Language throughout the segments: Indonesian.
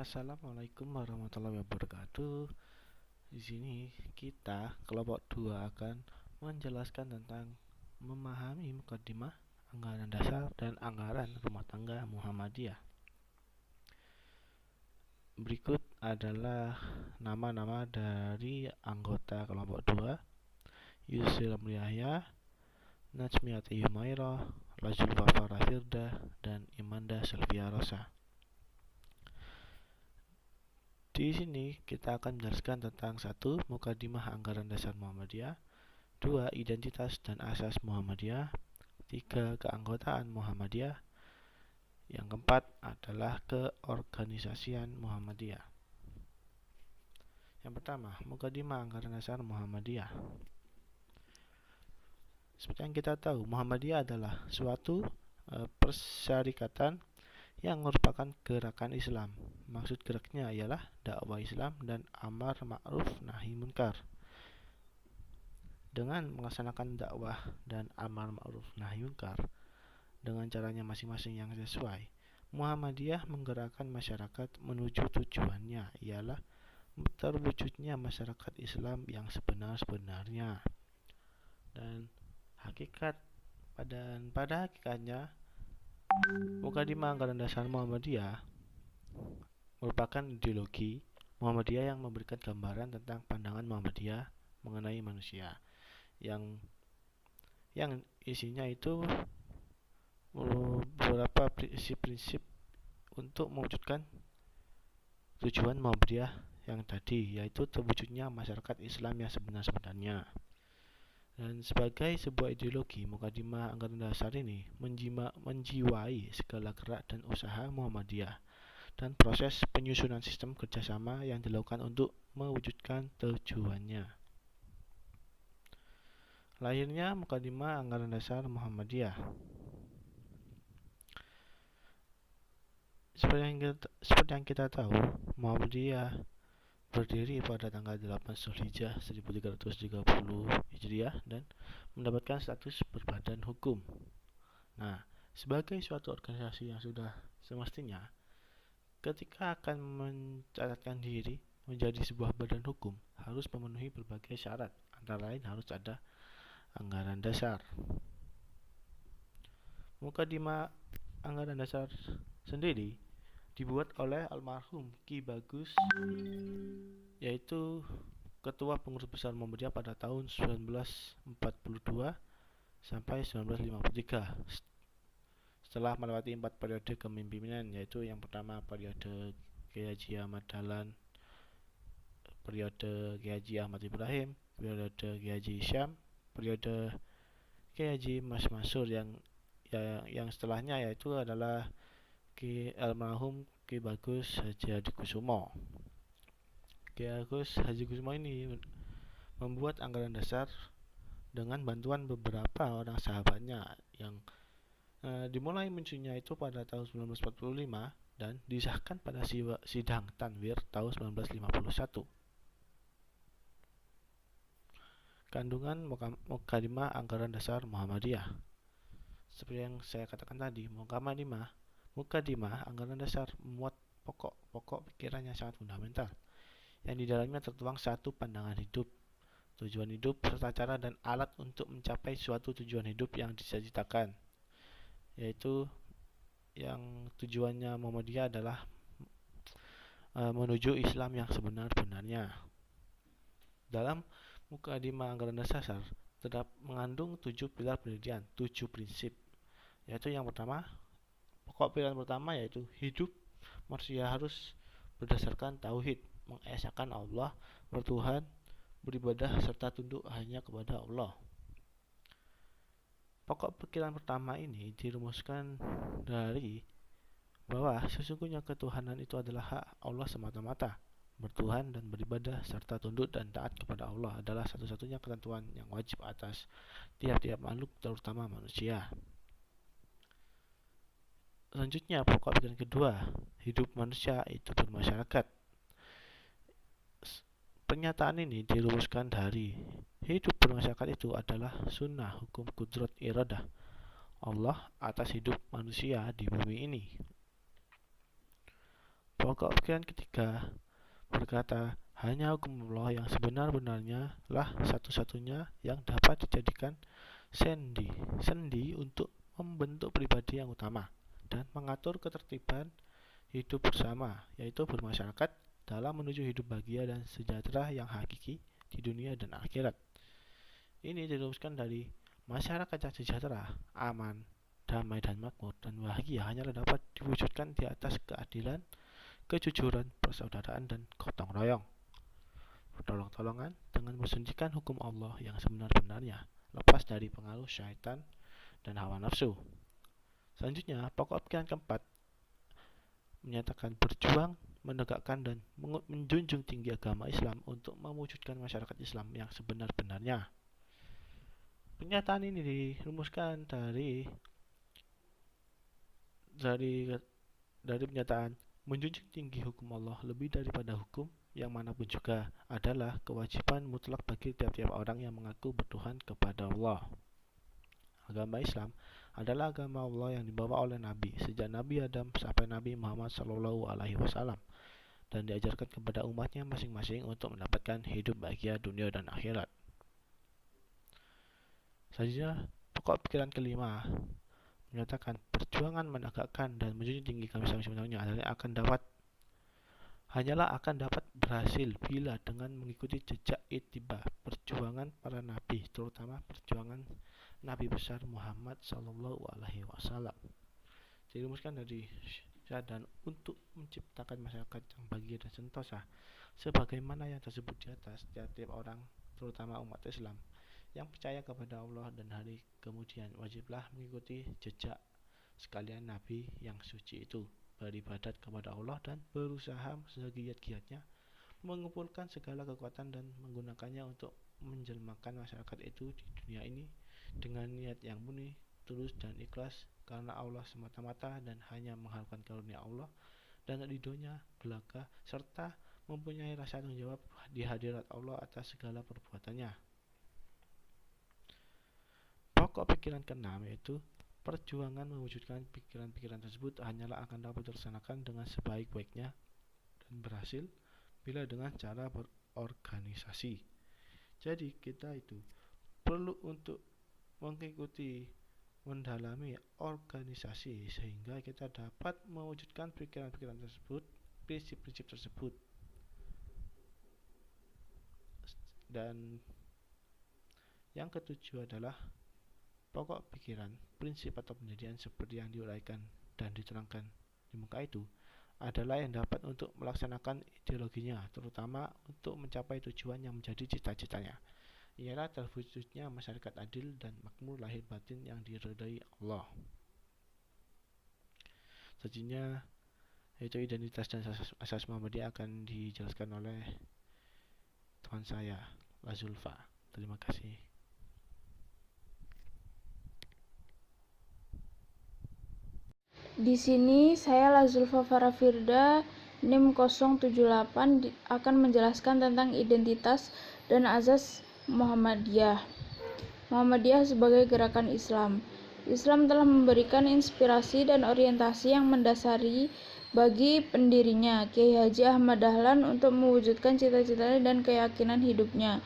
Assalamualaikum warahmatullahi wabarakatuh. Di sini kita kelompok 2 akan menjelaskan tentang memahami mukadimah, anggaran dasar, dan anggaran rumah tangga Muhammadiyah. Berikut adalah nama-nama dari anggota kelompok 2: Yusril Yahya, Najmiati Humairah, Zulfa Farah Firda, dan Imanda Sylvia Rosa. Di sini kita akan menjelaskan tentang 1. Mukadimah anggaran dasar Muhammadiyah, 2. Identitas dan asas Muhammadiyah, 3. Keanggotaan Muhammadiyah, yang keempat adalah keorganisasian Muhammadiyah. Yang pertama, mukadimah anggaran dasar Muhammadiyah. Seperti yang kita tahu, Muhammadiyah adalah suatu persyarikatan yang merupakan gerakan Islam. Maksud geraknya ialah dakwah Islam dan amar ma'ruf nahi munkar. Dengan melaksanakan dakwah dan amar ma'ruf nahi munkar dengan caranya masing-masing yang sesuai, Muhammadiyah menggerakkan masyarakat menuju tujuannya, ialah terwujudnya masyarakat Islam yang sebenar-benarnya. Dan pada hakikatnya, mukadimah anggaran dasar Muhammadiyah merupakan ideologi Muhammadiyah yang memberikan gambaran tentang pandangan Muhammadiyah mengenai manusia, yang isinya itu beberapa prinsip-prinsip untuk mewujudkan tujuan Muhammadiyah yang tadi, yaitu terwujudnya masyarakat Islam yang sebenar-benarnya. Dan sebagai sebuah ideologi, mukadimah anggaran dasar ini menjiwai segala gerak dan usaha Muhammadiyah dan proses penyusunan sistem kerjasama yang dilakukan untuk mewujudkan tujuannya. Lahirnya mukadimah anggaran dasar Muhammadiyah. Seperti yang kita tahu, Muhammadiyah berdiri pada tanggal 8 Zulhijjah 1330 Hijriah dan mendapatkan status berbadan hukum. Nah, sebagai suatu organisasi yang sudah semestinya, ketika akan mencatatkan diri menjadi sebuah badan hukum, harus memenuhi berbagai syarat, antara lain harus ada anggaran dasar. Mukadimah anggaran dasar sendiri dibuat oleh almarhum Ki Bagus, yaitu Ketua Pengurus Besar Muhammadiyah pada tahun 1942 sampai 1953. Setelah melewati 4 periode kepemimpinan, yaitu yang pertama periode Kiai Haji Ahmad Dahlan, periode Kiai Haji Ahmad Ibrahim, periode Kiai Haji Hisham, periode Kiai Haji Mas Mansur, yang setelahnya yaitu adalah almarhum Ki Bagus Haji Hadikusumo. Ki Bagus Hadikusumo ini membuat anggaran dasar dengan bantuan beberapa orang sahabatnya, yang dimulai munculnya itu pada tahun 1945 dan disahkan pada sidang Tanwir tahun 1951. Kandungan mukadimah anggaran dasar Muhammadiyah. Seperti yang saya katakan tadi, Mukadimah anggaran dasar memuat pokok-pokok pikiran yang sangat fundamental, yang di dalamnya tertuang 1. Pandangan hidup, tujuan hidup, serta cara dan alat untuk mencapai suatu tujuan hidup yang dicita-citakan, yaitu yang tujuannya Muhammadiyah adalah menuju Islam yang sebenar-benarnya. Dalam mukadimah anggaran dasar terdapat mengandung 7 pilar pendirian, 7 prinsip, yaitu yang pertama, pokok pilihan pertama yaitu hidup manusia harus berdasarkan tauhid, mengesahkan Allah, bertuhan, beribadah, serta tunduk hanya kepada Allah. Pokok pikiran pertama ini dirumuskan dari bahwa sesungguhnya ketuhanan itu adalah hak Allah semata-mata. Bertuhan dan beribadah serta tunduk dan taat kepada Allah adalah satu-satunya ketentuan yang wajib atas tiap-tiap makhluk, terutama manusia. Selanjutnya, pokok pikiran kedua, hidup manusia itu bermasyarakat. Pernyataan ini dirumuskan dari hidup bermasyarakat itu adalah sunnah hukum kudrat iradah Allah atas hidup manusia di bumi ini. Pokok pikiran ketiga berkata, hanya hukum Allah yang sebenar-benarnya lah satu-satunya yang dapat dijadikan sendi untuk membentuk pribadi yang utama dan mengatur ketertiban hidup bersama, yaitu bermasyarakat dalam menuju hidup bahagia dan sejahtera yang hakiki di dunia dan akhirat. Ini dirumuskan dari masyarakat yang sejahtera, aman, damai dan makmur dan bahagia hanyalah dapat diwujudkan di atas keadilan, kejujuran, persaudaraan dan gotong royong, pertolong-tolongan dengan mensunjikan hukum Allah yang sebenar-benarnya, lepas dari pengaruh syaitan dan hawa nafsu. Selanjutnya, pokok pikiran keempat menyatakan berjuang, menegakkan dan menjunjung tinggi agama Islam untuk mewujudkan masyarakat Islam yang sebenar-benarnya. Pernyataan ini dirumuskan dari pernyataan menjunjung tinggi hukum Allah lebih daripada hukum yang manapun juga adalah kewajiban mutlak bagi tiap-tiap orang yang mengaku bertuhan kepada Allah. Agama Islam adalah agama Allah yang dibawa oleh Nabi sejak Nabi Adam sampai Nabi Muhammad SAW dan diajarkan kepada umatnya masing-masing untuk mendapatkan hidup bahagia dunia dan akhirat. Selanjutnya, pokok pikiran kelima menyatakan perjuangan menegakkan dan menjunjung tinggi agama Islam sebenarnya hanyalah akan dapat berhasil bila dengan mengikuti jejak ittiba perjuangan para nabi, terutama perjuangan Nabi besar Muhammad SAW. Dirumuskan dari dan untuk menciptakan masyarakat yang bahagia dan sentosa, sebagaimana yang tersebut di atas, tiap-tiap orang, terutama umat Islam yang percaya kepada Allah dan hari kemudian wajiblah mengikuti jejak sekalian Nabi yang suci itu, beribadat kepada Allah dan berusaha segiat-giatnya mengumpulkan segala kekuatan dan menggunakannya untuk menjelmakan masyarakat itu di dunia ini dengan niat yang murni, tulus dan ikhlas karena Allah semata-mata dan hanya mengharapkan karunia Allah dan ridhonya belaka serta mempunyai rasa tanggung jawab di hadirat Allah atas segala perbuatannya. Pokok pikiran keenam yaitu perjuangan mewujudkan pikiran-pikiran tersebut hanyalah akan dapat dilaksanakan dengan sebaik-baiknya dan berhasil bila dengan cara berorganisasi. Jadi kita itu perlu untuk mengikuti, mendalami organisasi sehingga kita dapat mewujudkan pikiran-pikiran tersebut, prinsip-prinsip tersebut. Dan yang ketujuh adalah pokok pikiran, prinsip atau pendirian seperti yang diuraikan dan diterangkan di muka itu adalah yang dapat untuk melaksanakan ideologinya, terutama untuk mencapai tujuan yang menjadi cita-citanya. Ialah terwujudnya masyarakat adil dan makmur lahir batin yang diridhai Allah. Selanjutnya yaitu identitas dan asas Muhammadiyah akan dijelaskan oleh teman saya, Lazulfa. Terima kasih. Di sini saya Lazulfa Farafirda NIM 078 akan menjelaskan tentang identitas dan azas Muhammadiyah. Muhammadiyah sebagai gerakan Islam. Islam telah memberikan inspirasi dan orientasi yang mendasari bagi pendirinya, Kiai Haji Ahmad Dahlan, untuk mewujudkan cita-citanya dan keyakinan hidupnya.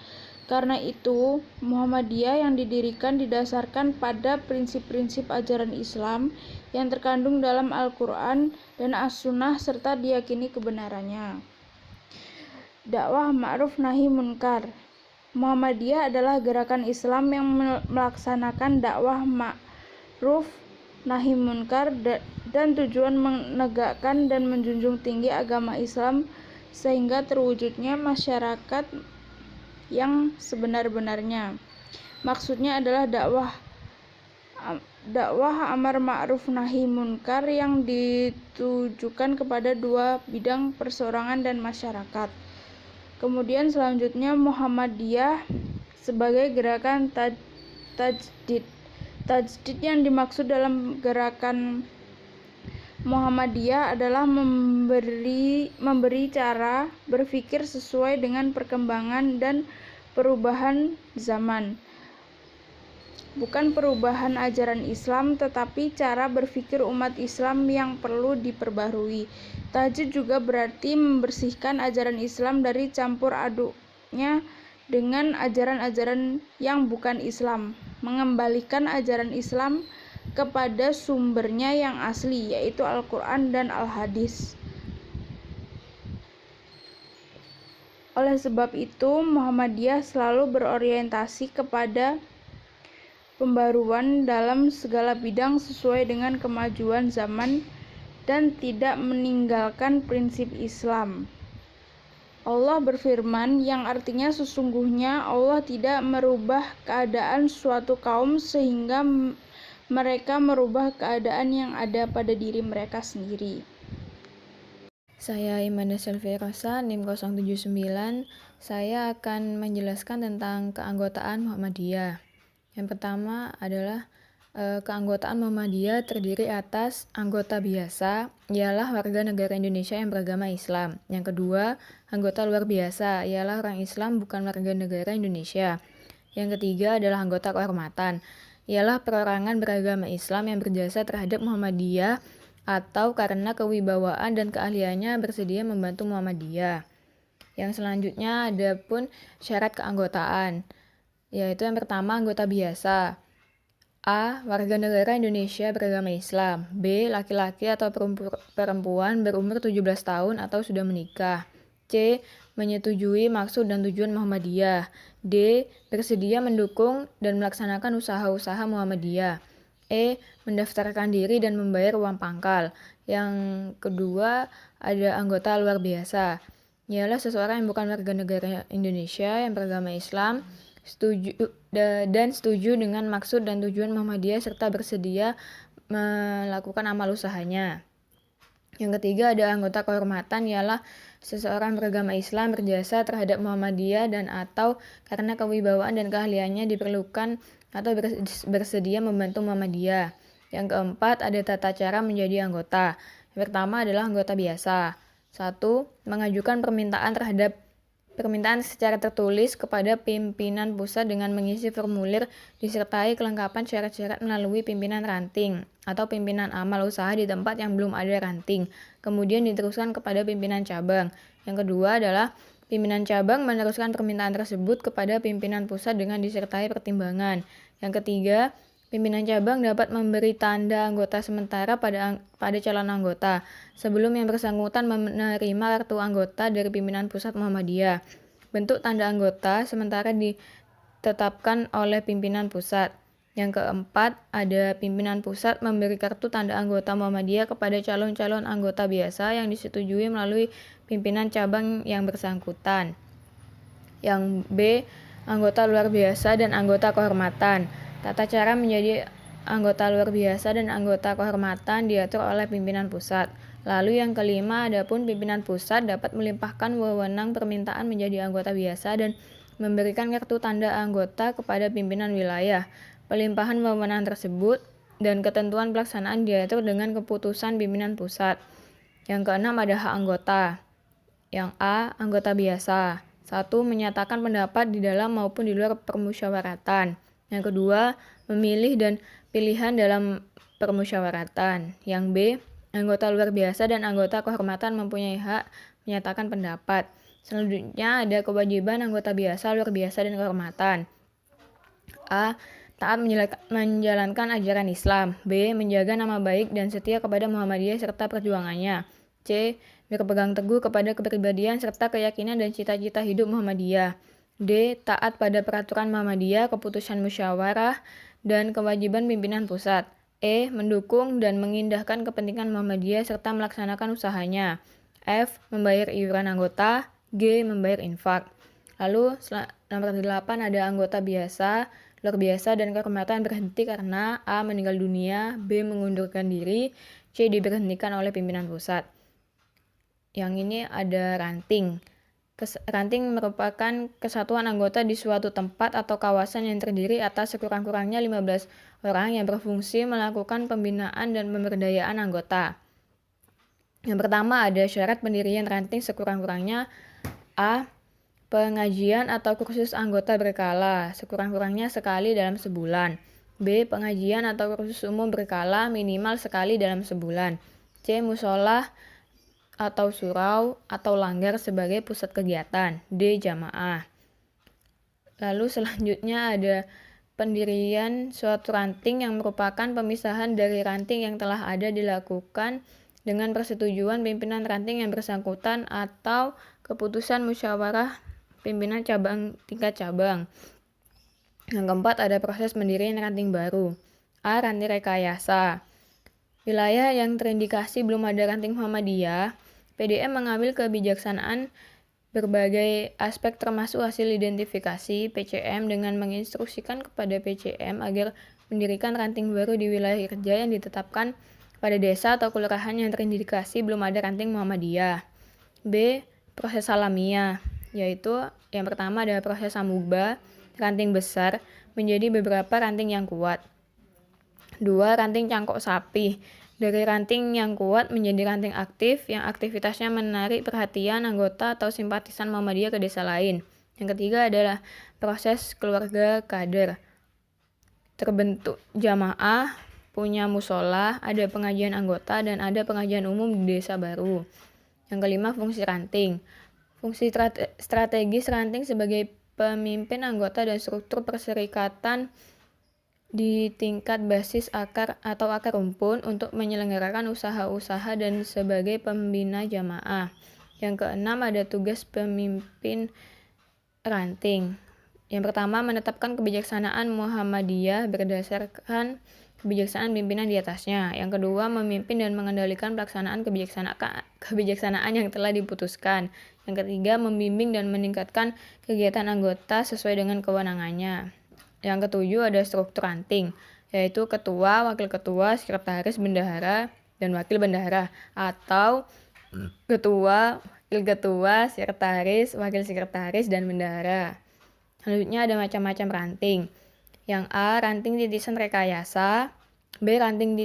Karena itu, Muhammadiyah yang didirikan didasarkan pada prinsip-prinsip ajaran Islam yang terkandung dalam Al-Quran dan As-Sunnah serta diyakini kebenarannya. Dakwah ma'ruf nahi munkar. Muhammadiyah adalah gerakan Islam yang melaksanakan dakwah ma'ruf nahi munkar dan tujuan menegakkan dan menjunjung tinggi agama Islam sehingga terwujudnya masyarakat yang sebenar-benarnya. Maksudnya adalah dakwah amar ma'ruf nahi munkar yang ditujukan kepada dua bidang perseorangan dan masyarakat. Kemudian selanjutnya Muhammadiyah sebagai gerakan tajdid. Tajdid yang dimaksud dalam gerakan Muhammadiyah adalah memberi cara berpikir sesuai dengan perkembangan dan perubahan zaman. Bukan perubahan ajaran Islam, tetapi cara berpikir umat Islam yang perlu diperbarui. Tajdid juga berarti membersihkan ajaran Islam dari campur aduknya dengan ajaran-ajaran yang bukan Islam, mengembalikan ajaran Islam kepada sumbernya yang asli, yaitu Al-Quran dan Al-Hadis. Oleh sebab itu, Muhammadiyah selalu berorientasi kepada pembaruan dalam segala bidang sesuai dengan kemajuan zaman dan tidak meninggalkan prinsip Islam. Allah berfirman, yang artinya sesungguhnya Allah tidak merubah keadaan suatu kaum sehingga mereka merubah keadaan yang ada pada diri mereka sendiri. Saya Imanda Selvia Rosa, NIM 079. Saya akan menjelaskan tentang keanggotaan Muhammadiyah. Yang pertama adalah keanggotaan Muhammadiyah terdiri atas anggota biasa, ialah warga negara Indonesia yang beragama Islam. Yang kedua, anggota luar biasa, ialah orang Islam bukan warga negara Indonesia. Yang ketiga adalah anggota kehormatan, ialah perorangan beragama Islam yang berjasa terhadap Muhammadiyah atau karena kewibawaan dan keahliannya bersedia membantu Muhammadiyah. Yang selanjutnya ada pun syarat keanggotaan, yaitu yang pertama anggota biasa. A. Warga negara Indonesia beragama Islam. B. Laki-laki atau perempuan berumur 17 tahun atau sudah menikah. C. Menyetujui maksud dan tujuan Muhammadiyah. D. Bersedia mendukung dan melaksanakan usaha-usaha Muhammadiyah. E. Mendaftarkan diri dan membayar uang pangkal. Yang kedua ada anggota luar biasa, ialah seseorang yang bukan warga negara Indonesia yang beragama Islam, setuju dengan maksud dan tujuan Muhammadiyah serta bersedia melakukan amal usahanya. Yang ketiga ada anggota kehormatan, ialah seseorang beragama Islam berjasa terhadap Muhammadiyah dan atau karena kewibawaan dan keahliannya diperlukan atau bersedia membantu Muhammadiyah. Yang keempat ada tata cara menjadi anggota. Yang pertama adalah anggota biasa. 1. Mengajukan permintaan secara tertulis kepada pimpinan pusat dengan mengisi formulir disertai kelengkapan syarat-syarat melalui pimpinan ranting atau pimpinan amal usaha di tempat yang belum ada ranting, kemudian diteruskan kepada pimpinan cabang. Yang kedua adalah pimpinan cabang meneruskan permintaan tersebut kepada pimpinan pusat dengan disertai pertimbangan. Yang ketiga, pimpinan cabang dapat memberi tanda anggota sementara pada calon anggota sebelum yang bersangkutan menerima kartu anggota dari pimpinan pusat Muhammadiyah. Bentuk tanda anggota sementara ditetapkan oleh pimpinan pusat. Yang keempat, ada pimpinan pusat memberi kartu tanda anggota Muhammadiyah kepada calon-calon anggota biasa yang disetujui melalui pimpinan cabang yang bersangkutan. Yang B, anggota luar biasa dan anggota kehormatan. Tata cara menjadi anggota luar biasa dan anggota kehormatan diatur oleh pimpinan pusat. Lalu yang kelima, adapun pimpinan pusat dapat melimpahkan wewenang permintaan menjadi anggota biasa dan memberikan kartu tanda anggota kepada pimpinan wilayah. Pelimpahan wewenang tersebut dan ketentuan pelaksanaan diatur dengan keputusan pimpinan pusat. Yang keenam ada hak anggota. Yang A, anggota biasa. 1. Menyatakan pendapat di dalam maupun di luar permusyawaratan. Yang kedua, memilih dan pilihan dalam permusyawaratan. Yang B, anggota luar biasa dan anggota kehormatan mempunyai hak menyatakan pendapat. Selanjutnya ada kewajiban anggota biasa, luar biasa, dan kehormatan. A. Taat menjalankan ajaran Islam. B. Menjaga nama baik dan setia kepada Muhammadiyah serta perjuangannya. C. Berpegang teguh kepada kepribadian serta keyakinan dan cita-cita hidup Muhammadiyah. D. Taat pada peraturan Muhammadiyah, keputusan musyawarah, dan kewajiban pimpinan pusat. E. Mendukung dan mengindahkan kepentingan Muhammadiyah serta melaksanakan usahanya. F. Membayar iuran anggota. G. Membayar infak. Lalu nomor 8 ada anggota biasa, luar biasa, dan kehormatan berhenti karena A. Meninggal dunia, B. Mengundurkan diri, C. Diberhentikan oleh pimpinan pusat. Yang ini ada ranting. Ranting merupakan kesatuan anggota di suatu tempat atau kawasan yang terdiri atas sekurang-kurangnya 15 orang yang berfungsi melakukan pembinaan dan pemberdayaan anggota. Yang pertama ada syarat pendirian ranting sekurang-kurangnya A. pengajian atau kursus anggota berkala, sekurang-kurangnya sekali dalam sebulan. B. Pengajian atau kursus umum berkala minimal sekali dalam sebulan. C. Musola atau surau atau langgar sebagai pusat kegiatan. D. Jamaah. Lalu selanjutnya ada pendirian suatu ranting yang merupakan pemisahan dari ranting yang telah ada dilakukan dengan persetujuan pimpinan ranting yang bersangkutan atau keputusan musyawarah pimpinan cabang tingkat cabang. Yang keempat ada proses mendirikan ranting baru. A. Ranting rekayasa. Wilayah yang terindikasi belum ada ranting Muhammadiyah, PDM mengambil kebijaksanaan berbagai aspek termasuk hasil identifikasi PCM dengan menginstruksikan kepada PCM agar mendirikan ranting baru di wilayah kerja yang ditetapkan pada desa atau kelurahan yang terindikasi belum ada ranting Muhammadiyah. B. Proses alamiah, yaitu yang pertama adalah proses amuba, ranting besar menjadi beberapa ranting yang kuat. 2. Ranting cangkok sapi, dari ranting yang kuat menjadi ranting aktif yang aktivitasnya menarik perhatian anggota atau simpatisan Muhammadiyah ke desa lain. Yang ketiga adalah proses keluarga kader. Terbentuk jamaah, punya musola, ada pengajian anggota, dan ada pengajian umum di desa baru. Yang kelima, fungsi ranting. Fungsi strategis ranting sebagai pemimpin anggota dan struktur perserikatan di tingkat basis akar atau akar rumpun untuk menyelenggarakan usaha-usaha dan sebagai pembina jamaah. Yang keenam ada tugas pemimpin ranting. Yang pertama menetapkan kebijaksanaan Muhammadiyah berdasarkan kebijaksanaan pimpinan di atasnya. Yang kedua memimpin dan mengendalikan pelaksanaan kebijaksanaan yang telah diputuskan. Yang ketiga membimbing dan meningkatkan kegiatan anggota sesuai dengan kewenangannya. Yang ketujuh ada struktur ranting, yaitu ketua, wakil ketua, sekretaris, bendahara, dan wakil bendahara, atau ketua, wakil ketua, sekretaris, wakil sekretaris, dan bendahara. Selanjutnya ada macam-macam ranting. Yang A. Ranting rintisan rekayasa. B. Ranting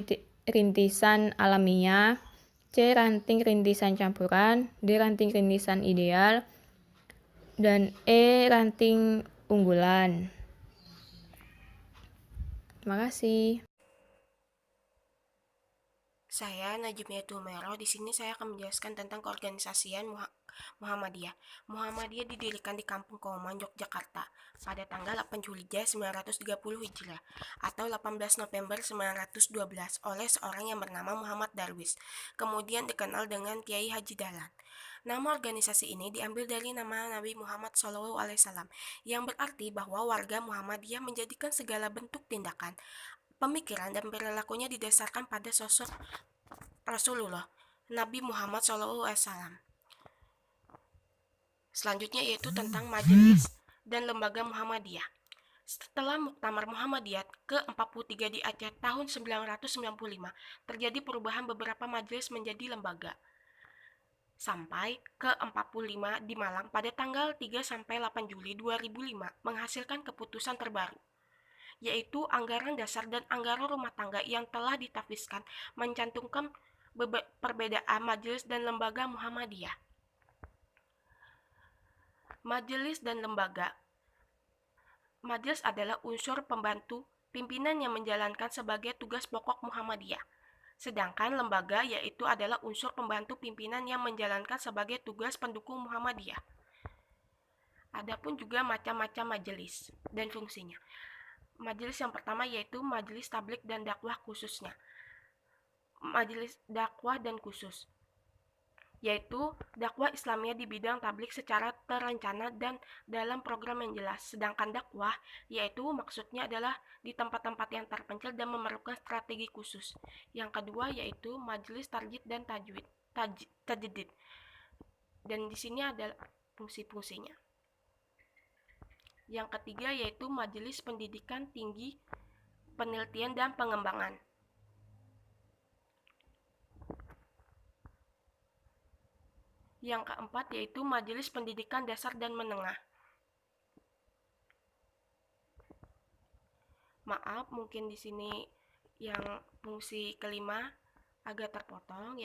rintisan alamiah. C. Ranting rintisan campuran. D. Ranting rintisan ideal. Dan E. Ranting unggulan. Terima kasih. Saya Najmiatul Mero. Di sini saya akan menjelaskan tentang keorganisasian Muhammadiyah. Muhammadiyah didirikan di Kampung Kauman, Yogyakarta pada tanggal 8 Julija 930 Hijriah atau 18 November 912 oleh seorang yang bernama Muhammad Darwis, kemudian dikenal dengan Kiai Haji Dahlan. Nama organisasi ini diambil dari nama Nabi Muhammad SAW, yang berarti bahwa warga Muhammadiyah menjadikan segala bentuk tindakan, pemikiran, dan perilakunya didasarkan pada sosok Rasulullah, Nabi Muhammad SAW. Selanjutnya yaitu tentang majelis dan lembaga Muhammadiyah. Setelah Muktamar Muhammadiyah ke-43 di Aceh tahun 995, terjadi perubahan beberapa majelis menjadi lembaga. Sampai ke-45 di Malang pada tanggal 3-8 Juli 2005 menghasilkan keputusan terbaru, yaitu anggaran dasar dan anggaran rumah tangga yang telah ditafsirkan mencantumkan perbedaan majelis dan lembaga Muhammadiyah. Majelis dan lembaga. Majelis adalah unsur pembantu pimpinan yang menjalankan sebagai tugas pokok Muhammadiyah. Sedangkan lembaga yaitu adalah unsur pembantu pimpinan yang menjalankan sebagai tugas pendukung Muhammadiyah. Adapun juga macam-macam majelis dan fungsinya. Majelis yang pertama yaitu majelis tablik dan dakwah khususnya. Majelis dakwah dan khusus, yaitu dakwah Islamiyah di bidang tablik secara terencana dan dalam program yang jelas. Sedangkan dakwah yaitu maksudnya adalah di tempat-tempat yang terpencil dan memerlukan strategi khusus. Yang kedua yaitu majelis tarjid dan tajdid. Dan di sini adalah fungsi-fungsinya. Yang ketiga yaitu majelis pendidikan tinggi, penelitian dan pengembangan. Yang keempat yaitu majelis pendidikan dasar dan menengah. Maaf, mungkin di sini yang fungsi kelima agak terpotong,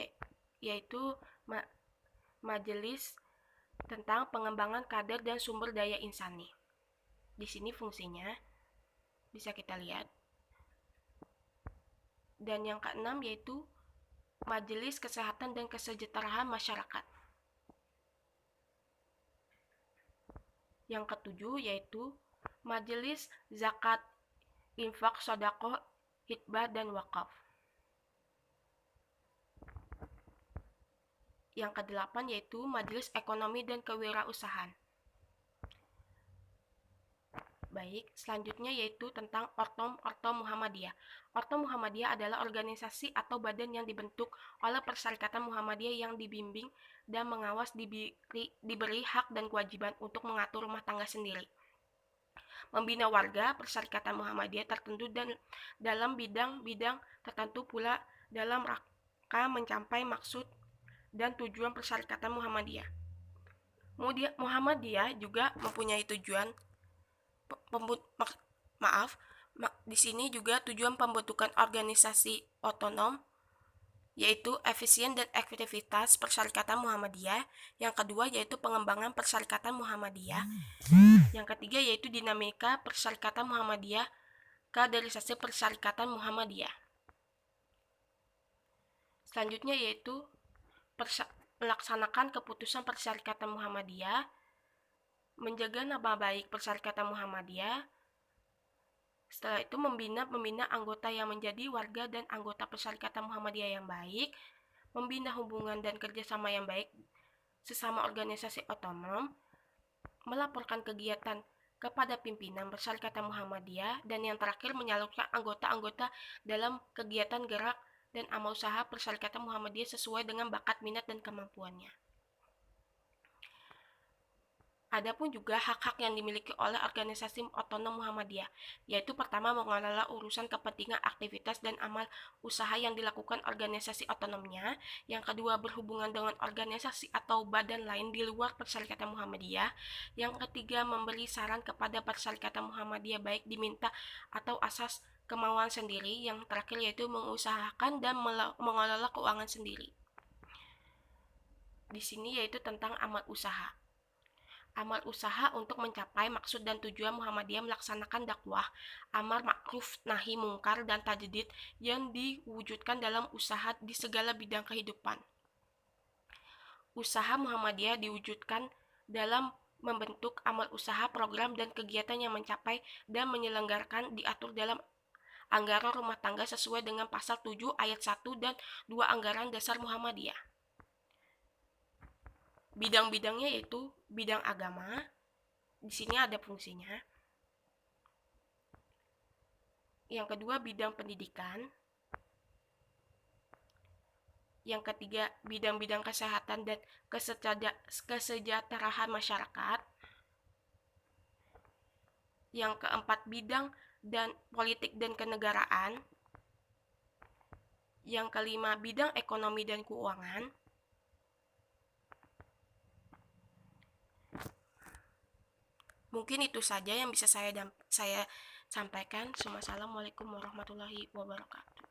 yaitu majelis tentang pengembangan kader dan sumber daya insani. Di sini fungsinya bisa kita lihat. Dan yang keenam yaitu Majelis Kesehatan dan Kesejahteraan Masyarakat. Yang ketujuh yaitu Majelis Zakat, Infak, Sodaqoh, Hitbah, dan Wakaf. Yang kedelapan yaitu Majelis Ekonomi dan Kewirausahaan. Baik, selanjutnya yaitu tentang Ortom Muhammadiyah. Ortom Muhammadiyah adalah organisasi atau badan yang dibentuk oleh Persyarikatan Muhammadiyah yang dibimbing dan mengawas diberi hak dan kewajiban untuk mengatur rumah tangga sendiri, membina warga Persyarikatan Muhammadiyah tertentu dan dalam bidang-bidang tertentu pula dalam rangka mencapai maksud dan tujuan Persyarikatan Muhammadiyah. Muhammadiyah juga mempunyai tujuan di sini juga tujuan pembentukan organisasi otonom, yaitu efisien dan efektivitas Persyarikatan Muhammadiyah. Yang kedua yaitu pengembangan Persyarikatan Muhammadiyah. Yang ketiga yaitu dinamika Persyarikatan Muhammadiyah, kaderisasi Persyarikatan Muhammadiyah. Selanjutnya yaitu melaksanakan keputusan Persyarikatan Muhammadiyah, menjaga nama baik Persyarikatan Muhammadiyah. Setelah itu membina anggota yang menjadi warga dan anggota Persyarikatan Muhammadiyah yang baik, membina hubungan dan kerjasama yang baik sesama organisasi otonom, melaporkan kegiatan kepada pimpinan Persyarikatan Muhammadiyah, dan yang terakhir menyalurkan anggota-anggota dalam kegiatan gerak dan amal usaha Persyarikatan Muhammadiyah sesuai dengan bakat, minat, dan kemampuannya. Adapun juga hak-hak yang dimiliki oleh organisasi otonom Muhammadiyah, yaitu pertama mengelola urusan kepentingan aktivitas dan amal usaha yang dilakukan organisasi otonomnya. Yang kedua berhubungan dengan organisasi atau badan lain di luar Persyarikatan Muhammadiyah. Yang ketiga memberi saran kepada Persyarikatan Muhammadiyah baik diminta atau asas kemauan sendiri. Yang terakhir yaitu mengusahakan dan mengelola keuangan sendiri. Di sini yaitu tentang amal usaha. Amal usaha untuk mencapai maksud dan tujuan Muhammadiyah melaksanakan dakwah, amar ma'ruf, nahi mungkar, dan tajdid yang diwujudkan dalam usaha di segala bidang kehidupan. Usaha Muhammadiyah diwujudkan dalam membentuk amal usaha, program, dan kegiatan yang mencapai dan menyelenggarakan diatur dalam anggaran rumah tangga sesuai dengan pasal 7 ayat 1 dan 2 Anggaran Dasar Muhammadiyah. Bidang-bidangnya yaitu bidang agama. Di sini ada fungsinya. Yang kedua bidang pendidikan. Yang ketiga bidang-bidang kesehatan dan kesejahteraan masyarakat. Yang keempat bidang dan politik dan kenegaraan. Yang kelima bidang ekonomi dan keuangan. Mungkin itu saja yang bisa saya sampaikan. Wassalamualaikum warahmatullahi wabarakatuh.